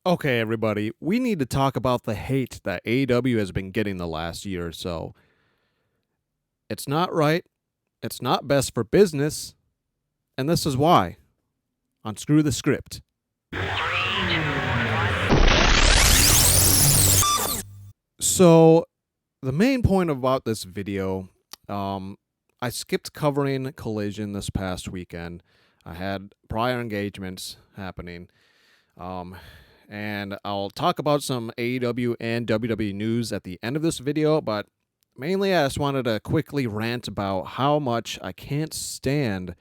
Okay, everybody, we need to talk about the hate that AEW has been getting the last year or so. It's not right, it's not best for business, and this is why. On Screw the Script. So, the main point about this video, I skipped covering Collision this past weekend. I had prior engagements happening. Um, and I'll talk about some AEW and WWE news at the end of this video, but mainly I just wanted to quickly rant about how much I can't stand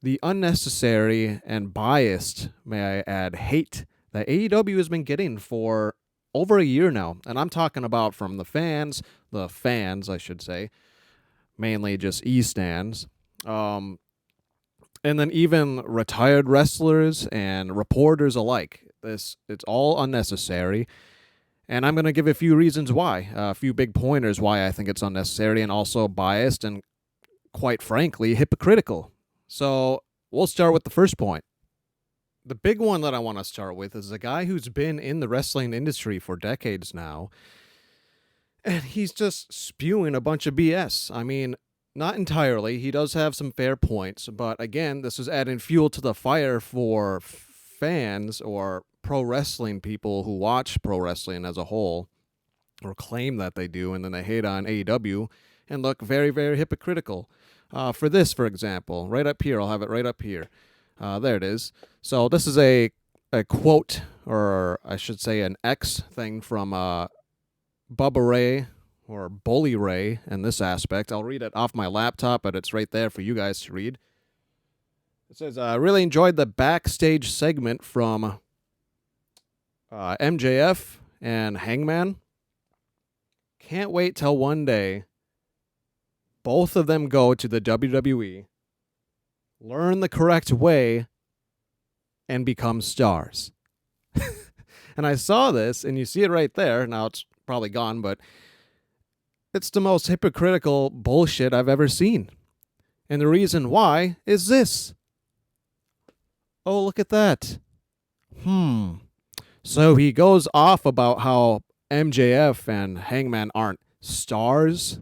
the unnecessary and biased, may I add, hate that AEW has been getting for over a year now. And I'm talking about from the fans, I should say, mainly just E-stands. And then even retired wrestlers and reporters alike. It's all unnecessary. And I'm going to give a few reasons why, a few big pointers why I think it's unnecessary and also biased and, quite frankly, hypocritical. So we'll start with the first point. The big one that I want to start with is a guy who's been in the wrestling industry for decades now, and he's just spewing a bunch of BS. I mean, not entirely. He does have some fair points, but again, this is adding fuel to the fire for fans or pro wrestling people who watch pro wrestling as a whole or claim that they do, and then they hate on AEW and look very, very hypocritical. For this, for example, right up here, I'll have it right up here. There it is. So this is a quote, or I should say an X thing from Bubba Ray, or Bully Ray in this aspect. I'll read it off my laptop, but it's right there for you guys to read. It says, I really enjoyed the backstage segment from MJF and Hangman. Can't wait till one day both of them go to the WWE, learn the correct way, and become stars. And I saw this, and you see it right there. Now it's probably gone, but it's the most hypocritical bullshit I've ever seen. And the reason why is this. Oh, look at that. So he goes off about how MJF and Hangman aren't stars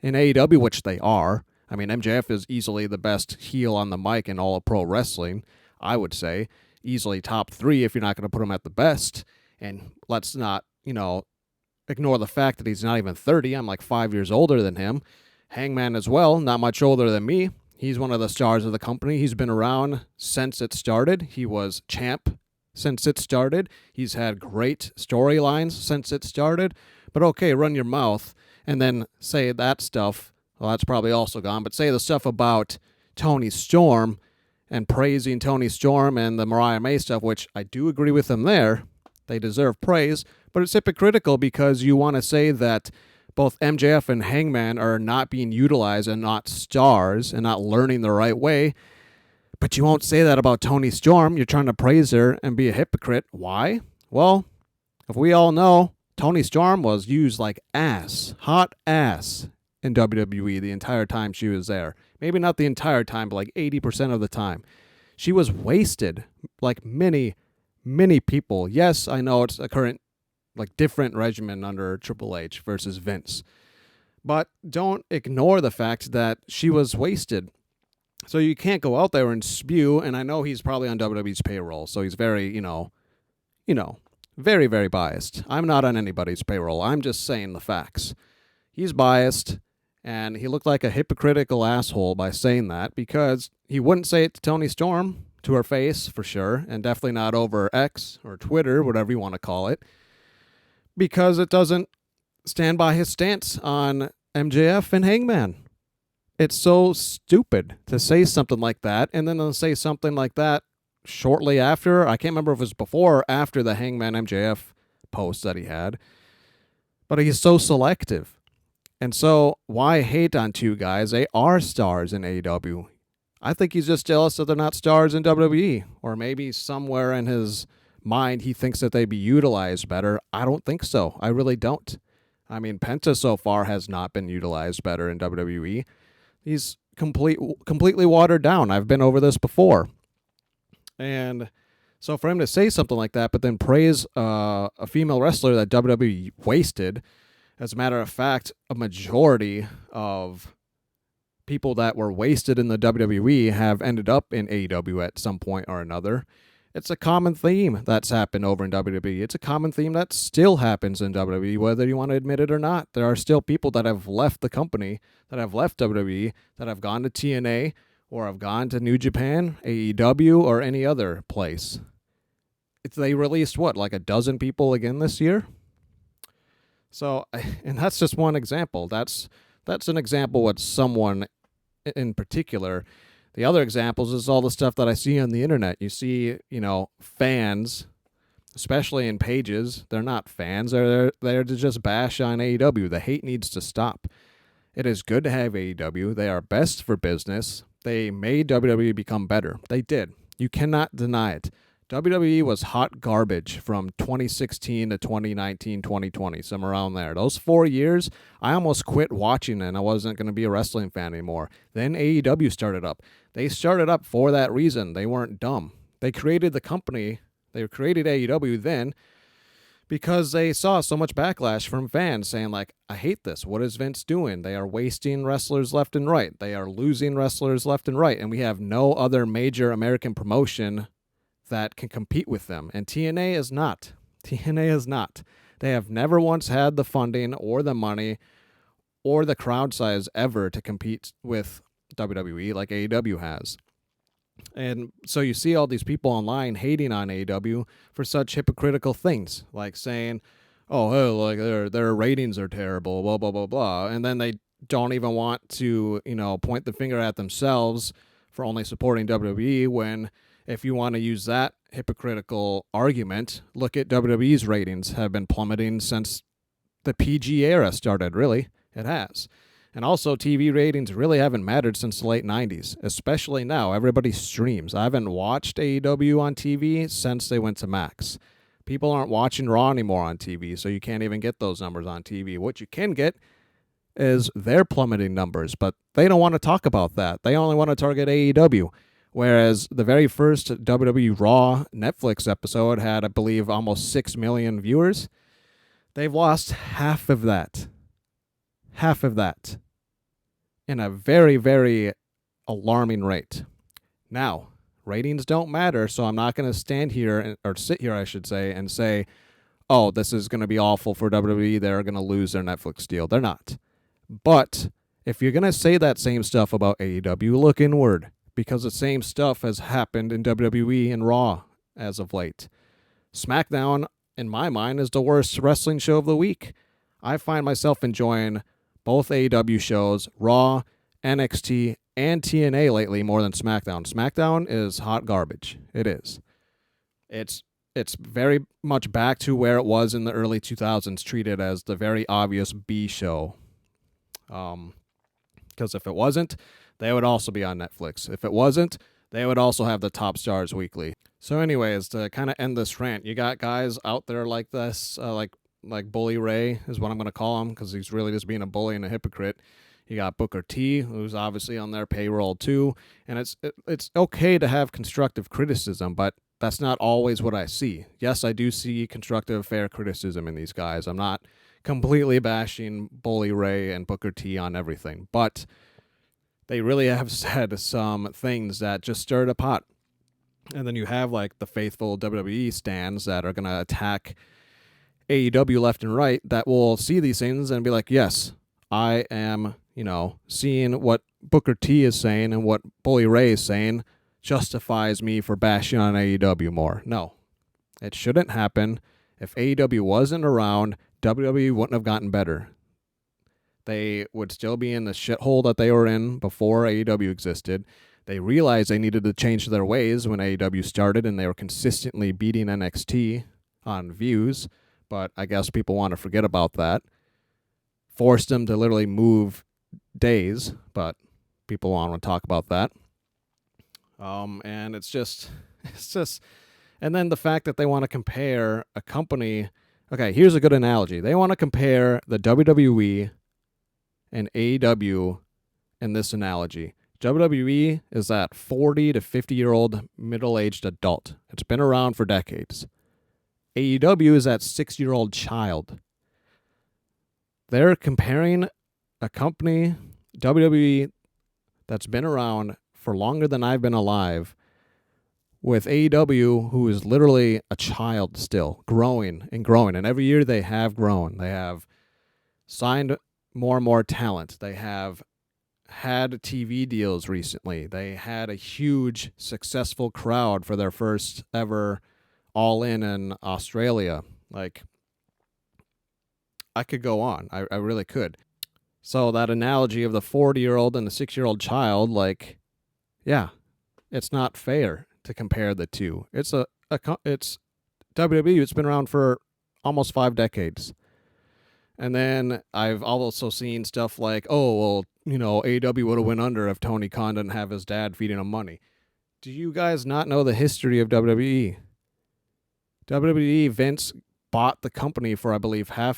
in AEW, which they are. I mean, MJF is easily the best heel on the mic in all of pro wrestling, I would say. Easily top 3 if you're not going to put him at the best. And let's not, ignore the fact that he's not even 30. I'm like 5 years older than him. Hangman as well, not much older than me. He's one of the stars of the company. He's been around since it started. He was champ since it started. He's had great storylines since it started. But okay, run your mouth and then say that stuff. Well, that's probably also gone. But say the stuff about Tony Storm and praising Tony Storm and the Mariah May stuff, which I do agree with them there. They deserve praise. But it's hypocritical because you want to say that both MJF and Hangman are not being utilized and not stars and not learning the right way. But you won't say that about Tony Storm. You're trying to praise her and be a hypocrite. Why? Well, if we all know, Tony Storm was used like ass, hot ass in WWE the entire time she was there. Maybe not the entire time, but like 80% of the time. She was wasted like many, many people. Yes, I know it's a current different regimen under Triple H versus Vince. But don't ignore the fact that she was wasted. So you can't go out there and spew, and I know he's probably on WWE's payroll, so he's very, very, very biased. I'm not on anybody's payroll. I'm just saying the facts. He's biased, and he looked like a hypocritical asshole by saying that because he wouldn't say it to Tony Storm, to her face, for sure, and definitely not over X or Twitter, whatever you want to call it, because it doesn't stand by his stance on MJF and Hangman. It's so stupid to say something like that, and then they'll say something like that shortly after. I can't remember if it was before or after the Hangman MJF post that he had, but he's so selective. And so why hate on two guys? They are stars in AEW. I think he's just jealous that they're not stars in WWE, or maybe somewhere in his mind he thinks that they'd be utilized better. I don't think so. I really don't. I mean, Penta so far has not been utilized better in WWE. He's completely watered down. I've been over this before. And So for him to say something like that, but then praise a female wrestler that WWE wasted, as a matter of fact, a majority of people that were wasted in the WWE have ended up in AEW at some point or another. It's a common theme that's happened over in WWE. It's a common theme that still happens in WWE, whether you want to admit it or not. There are still people that have left the company, that have left WWE, that have gone to TNA, or have gone to New Japan, AEW, or any other place. They released, what, like a dozen people again this year? So, and that's just one example. That's an example with someone in particular. The other examples is all the stuff that I see on the internet. You see, fans, especially in pages, they're not fans. They're there to just bash on AEW. The hate needs to stop. It is good to have AEW. They are best for business. They made WWE become better. They did. You cannot deny it. WWE was hot garbage from 2016 to 2019, 2020, somewhere around there. Those 4 years, I almost quit watching and I wasn't going to be a wrestling fan anymore. Then AEW started up. They started up for that reason. They weren't dumb. They created the company. They created AEW then because they saw so much backlash from fans saying, like, I hate this. What is Vince doing? They are wasting wrestlers left and right. They are losing wrestlers left and right. And we have no other major American promotion that can compete with them. And TNA is not. TNA is not. They have never once had the funding or the money or the crowd size ever to compete with WWE like AEW has. And so you see all these people online hating on AEW for such hypocritical things, like saying, oh, hey, like their ratings are terrible, blah, blah, blah, blah. And then they don't even want to, point the finger at themselves for only supporting WWE when, if you want to use that hypocritical argument, look at WWE's ratings have been plummeting since the PG era started, really. It has. And also, TV ratings really haven't mattered since the late 90s, especially now. Everybody streams. I haven't watched AEW on TV since they went to Max. People aren't watching Raw anymore on TV, so you can't even get those numbers on TV. What you can get is their plummeting numbers, but they don't want to talk about that. They only want to target AEW. Whereas the very first WWE Raw Netflix episode had, I believe, almost 6 million viewers. They've lost half of that. Half of that. In a very, very alarming rate. Now, ratings don't matter, so I'm not going to stand here, or sit here, I should say, and say, oh, this is going to be awful for WWE. They're going to lose their Netflix deal. They're not. But if you're going to say that same stuff about AEW, look inward. Because the same stuff has happened in WWE and Raw as of late. SmackDown, in my mind, is the worst wrestling show of the week. I find myself enjoying both AEW shows, Raw, NXT, and TNA lately more than SmackDown. SmackDown is hot garbage. It is. It's very much back to where it was in the early 2000s, treated as the very obvious B show. Because if it wasn't, they would also be on Netflix. If it wasn't, they would also have the Top Stars Weekly. So anyways, to kind of end this rant, you got guys out there like this, like Bully Ray is what I'm going to call him, because he's really just being a bully and a hypocrite. You got Booker T, who's obviously on their payroll too. And it's okay to have constructive criticism, but that's not always what I see. Yes, I do see constructive, fair criticism in these guys. I'm not completely bashing Bully Ray and Booker T on everything, but they really have said some things that just stirred a pot. And then you have like the faithful WWE stans that are going to attack AEW left and right that will see these things and be like, yes, I am, seeing what Booker T is saying and what Bully Ray is saying justifies me for bashing on AEW more. No, it shouldn't happen. If AEW wasn't around, WWE wouldn't have gotten better. They would still be in the shithole that they were in before AEW existed. They realized they needed to change their ways when AEW started, and they were consistently beating NXT on views, but I guess people want to forget about that. Forced them to literally move days, but people want to talk about that. And it's just, and then the fact that they want to compare a company. Okay, here's a good analogy. They want to compare the WWE and AEW in this analogy. WWE is that 40 to 50-year-old middle-aged adult. It's been around for decades. AEW is that 6-year-old child. They're comparing a company, WWE, that's been around for longer than I've been alive, with AEW, who is literally a child still, growing and growing. And every year they have grown. They have signed more and more talent. They have had TV deals recently. They had a huge, successful crowd for their first ever All In Australia. Like, I could go on. I really could. So that analogy of the 40-year-old and the 6-year-old child, like, yeah, it's not fair to compare the two. It's WWE. It's been around for almost 5 decades. And then I've also seen stuff like, oh, well, AEW would have went under if Tony Khan didn't have his dad feeding him money. Do you guys not know the history of WWE? WWE, Vince bought the company for, I believe, $500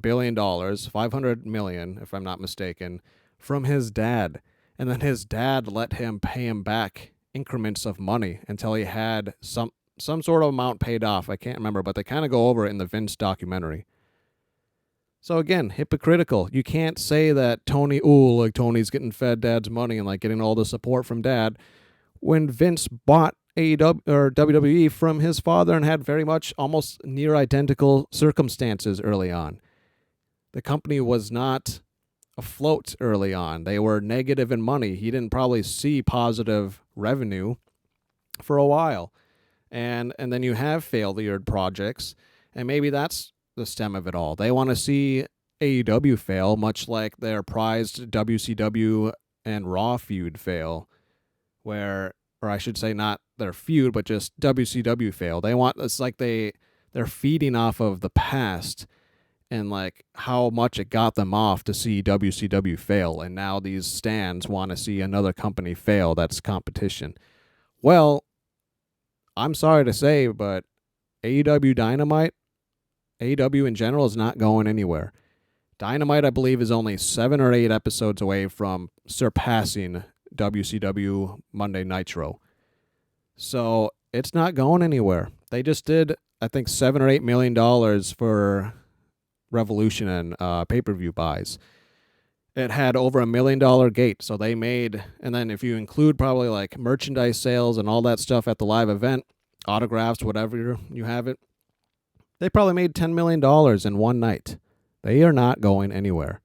million, $500 million, if I'm not mistaken, from his dad. And then his dad let him pay him back increments of money until he had some sort of amount paid off. I can't remember, but they kind of go over it in the Vince documentary. So again, hypocritical. You can't say that Tony's getting fed dad's money and like getting all the support from dad when Vince bought AEW or WWE from his father and had very much almost near identical circumstances early on. The company was not afloat early on. They were negative in money. He didn't probably see positive revenue for a while. And then you have failured projects, and maybe that's the stem of it all. They want to see AEW fail, much like their prized WCW and Raw feud fail, or I should say not their feud, but just WCW fail. It's like they're feeding off of the past and like how much it got them off to see WCW fail, and now these stans want to see another company fail. That's competition. Well, I'm sorry to say, but AEW Dynamite, AEW in general, is not going anywhere. Dynamite, I believe, is only 7 or 8 episodes away from surpassing WCW Monday Nitro. So it's not going anywhere. They just did, I think, $7 or $8 million for Revolution and pay-per-view buys. It had over $1 million gate, so they made, and then if you include probably like merchandise sales and all that stuff at the live event, autographs, whatever you have it, they probably made $10 million in one night. They are not going anywhere.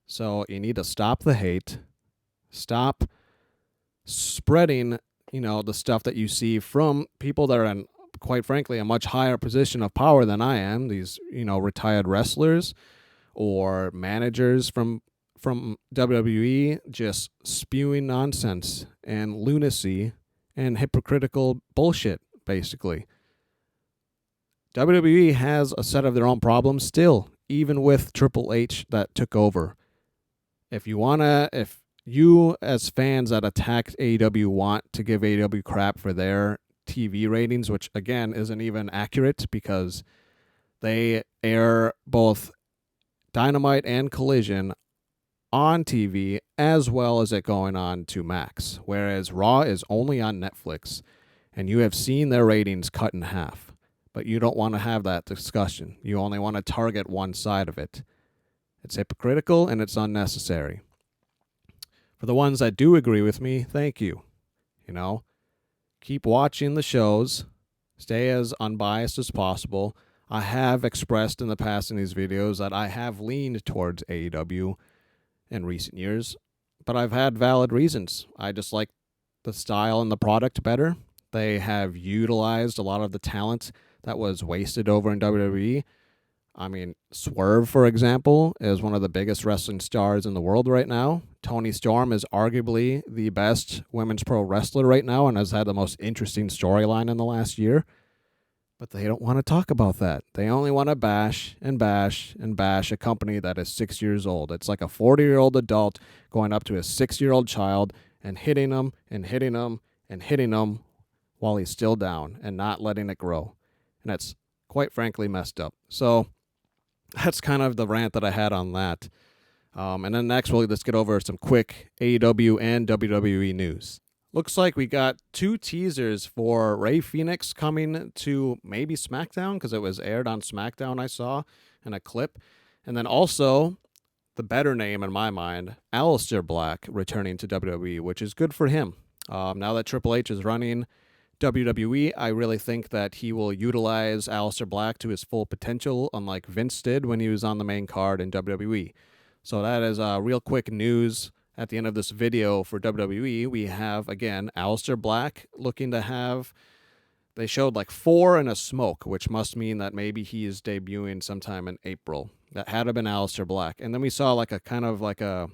So you need to stop the hate, stop spreading, the stuff that you see from people that are in, quite frankly, a much higher position of power than I am. These, retired wrestlers or managers from WWE just spewing nonsense and lunacy and hypocritical bullshit, basically. WWE has a set of their own problems still, even with Triple H that took over. If you as fans that attacked AEW want to give AEW crap for their TV ratings, which again isn't even accurate because they air both Dynamite and Collision on TV as well as it going on to Max, whereas Raw is only on Netflix, and you have seen their ratings cut in half. But you don't want to have that discussion. You only want to target one side of it. It's hypocritical and it's unnecessary. For the ones that do agree with me, thank you. Keep watching the shows. Stay as unbiased as possible. I have expressed in the past in these videos that I have leaned towards AEW in recent years, but I've had valid reasons. I just like the style and the product better. They have utilized a lot of the talent that was wasted over in WWE. I mean, Swerve, for example, is one of the biggest wrestling stars in the world right now. Toni Storm is arguably the best women's pro wrestler right now and has had the most interesting storyline in the last year. But they don't want to talk about that. They only want to bash and bash and bash a company that is 6 years old. It's like a 40-year-old adult going up to a 6-year-old child and hitting him and hitting him and hitting him while he's still down and not letting it grow. And that's quite frankly messed up. So that's kind of the rant that I had on that. And then next, let's get over some quick AEW and WWE news. Looks like we got 2 teasers for Rey Fenix coming to maybe SmackDown, because it was aired on SmackDown, I saw in a clip. And then also, the better name in my mind, Aleister Black returning to WWE, which is good for him. Now that Triple H is running WWE, I really think that he will utilize Aleister Black to his full potential, unlike Vince did when he was on the main card in WWE. So that is real quick news. At the end of this video for WWE, we have, again, Aleister Black looking to have... They showed like 4 in a smoke, which must mean that maybe he is debuting sometime in April. That had to have been Aleister Black. And then we saw like a kind of like a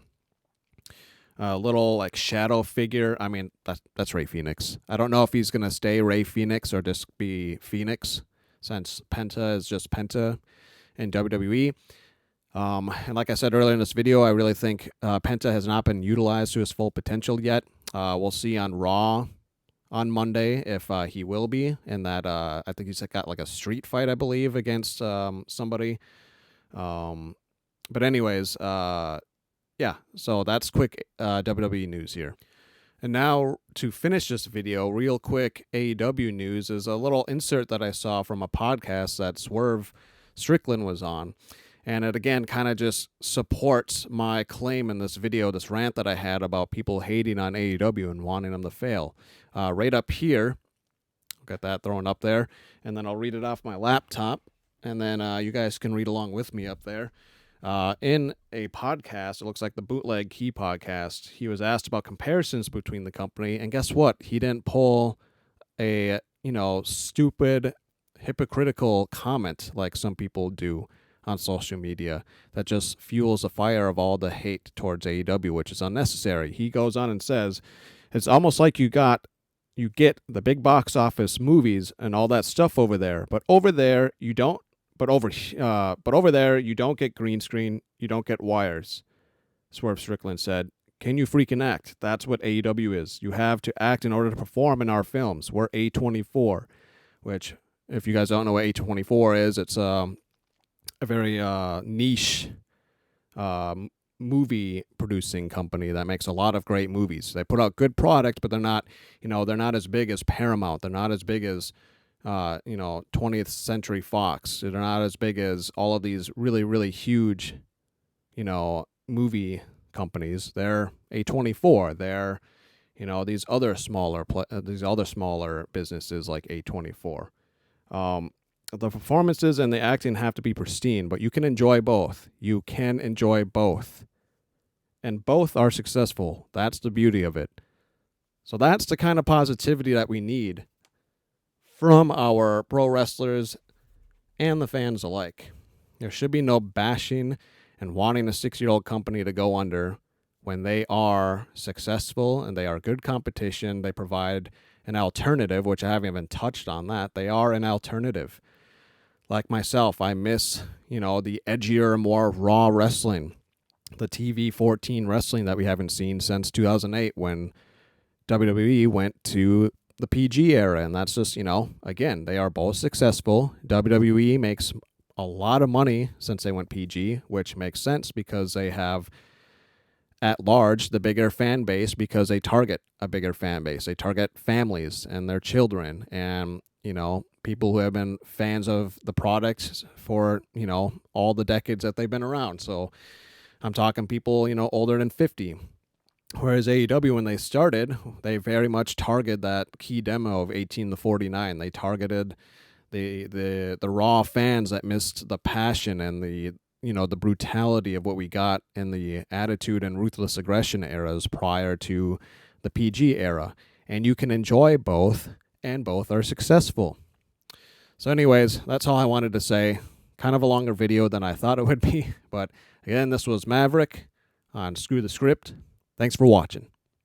little like shadow figure. I mean, that's Rey Fenix. I don't know if he's going to stay Rey Fenix or just be Phoenix, since Penta is just Penta in WWE. And like I said earlier in this video, I really think Penta has not been utilized to his full potential yet. We'll see on Raw on Monday if he will be. And that I think he's got like a street fight, I believe, against somebody. But anyways, yeah, so that's quick WWE news here. And now to finish this video, real quick AEW news is a little insert that I saw from a podcast that Swerve Strickland was on. And it, again, kind of just supports my claim in this video, this rant that I had about people hating on AEW and wanting them to fail. Right up here, got that thrown up there, and then I'll read it off my laptop, and then you guys can read along with me up there. In a podcast, it looks like the Bootleg Key podcast, he was asked about comparisons between the company, and guess what? He didn't pull a, stupid, hypocritical comment like some people do on social media that just fuels the fire of all the hate towards AEW, which is unnecessary. He goes on and says, it's almost like you get the big box office movies and all that stuff over there, but over there you don't. But over there you don't get green screen, you don't get wires. Swerve Strickland said, "Can you freaking act? That's what AEW is. You have to act in order to perform in our films. We're A24," which, if you guys don't know what A24 is, it's a very niche movie producing company that makes a lot of great movies. They put out good product, but they're not as big as Paramount. They're not as big as 20th Century Fox. They're not as big as all of these really, really huge, movie companies. They're A24. They're, these other smaller businesses like A24. The performances and the acting have to be pristine, but you can enjoy both. You can enjoy both. And both are successful. That's the beauty of it. So that's the kind of positivity that we need from our pro wrestlers and the fans alike. There should be no bashing and wanting a 6-year-old company to go under when they are successful and they are good competition. They provide an alternative, which I haven't even touched on that. They are an alternative. Like myself, I miss, the edgier, more raw wrestling, the TV 14 wrestling that we haven't seen since 2008 when WWE went to the PG era. And that's just, again, they are both successful. WWE makes a lot of money since they went PG, which makes sense because they have at large the bigger fan base, because they target a bigger fan base. They target families and their children and, people who have been fans of the product for, all the decades that they've been around. So I'm talking people, older than 50. Whereas AEW, when they started, they very much targeted that key demo of 18 to 49. They targeted the raw fans that missed the passion and the brutality of what we got in the Attitude and Ruthless Aggression eras prior to the PG era. And you can enjoy both, and both are successful. So anyways, that's all I wanted to say. Kind of a longer video than I thought it would be. But again, this was Maverick on Screw the Script. Thanks for watching.